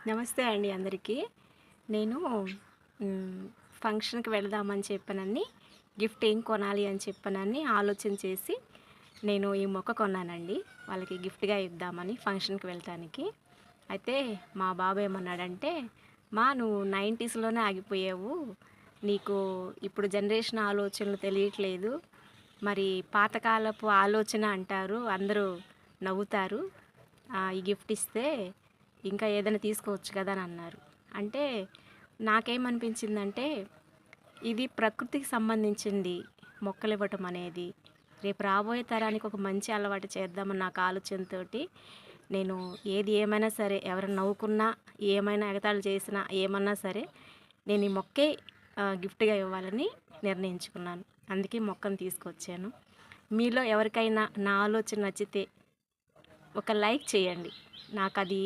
నమస్తే అండి అందరికీ. నేను ఫంక్షన్‌కి వెళదామని చెప్పనని గిఫ్ట్ ఏం కొనాలి అని చెప్పనని ఆలోచన చేసి నేను ఈ మొక్క కొన్నానండి. వాళ్ళకి గిఫ్ట్‌గా ఇద్దామని ఫంక్షన్‌కి వెళ్ళటానికి. అయితే మా బాబు ఏమన్నాడంటే, "మా నువ్వు 90స్‌లోనే ఆగిపోయావు. నీకు ఇప్పుడు జనరేషన్ ఆలోచనలు తెలియట్లేదు. మరి పాతకాలపు ఆలోచన అంటారు. అందరూ నవ్వుతారు. ఈ గిఫ్ట్ ఇస్తే ఇంకా ఏదైనా తీసుకోవచ్చు కదా" అని అన్నారు. అంటే నాకేమనిపించిందంటే, ఇది ప్రకృతికి సంబంధించింది మొక్కలివ్వటం అనేది. రేపు రాబోయే తరానికి ఒక మంచి అలవాటు చేద్దామని నాకు ఆలోచనతోటి నేను ఏది ఏమైనా సరే ఎవరైనా నవ్వుకున్నా, ఏమైనా ఎగతాళి చేసినా, ఏమన్నా సరే నేను ఈ మొక్కే గిఫ్ట్‌గా ఇవ్వాలని నిర్ణయించుకున్నాను. అందుకే మొక్కను తీసుకొచ్చాను. మీలో ఎవరికైనా నా ఆలోచన నచ్చితే ఒక లైక్ చేయండి. నాకది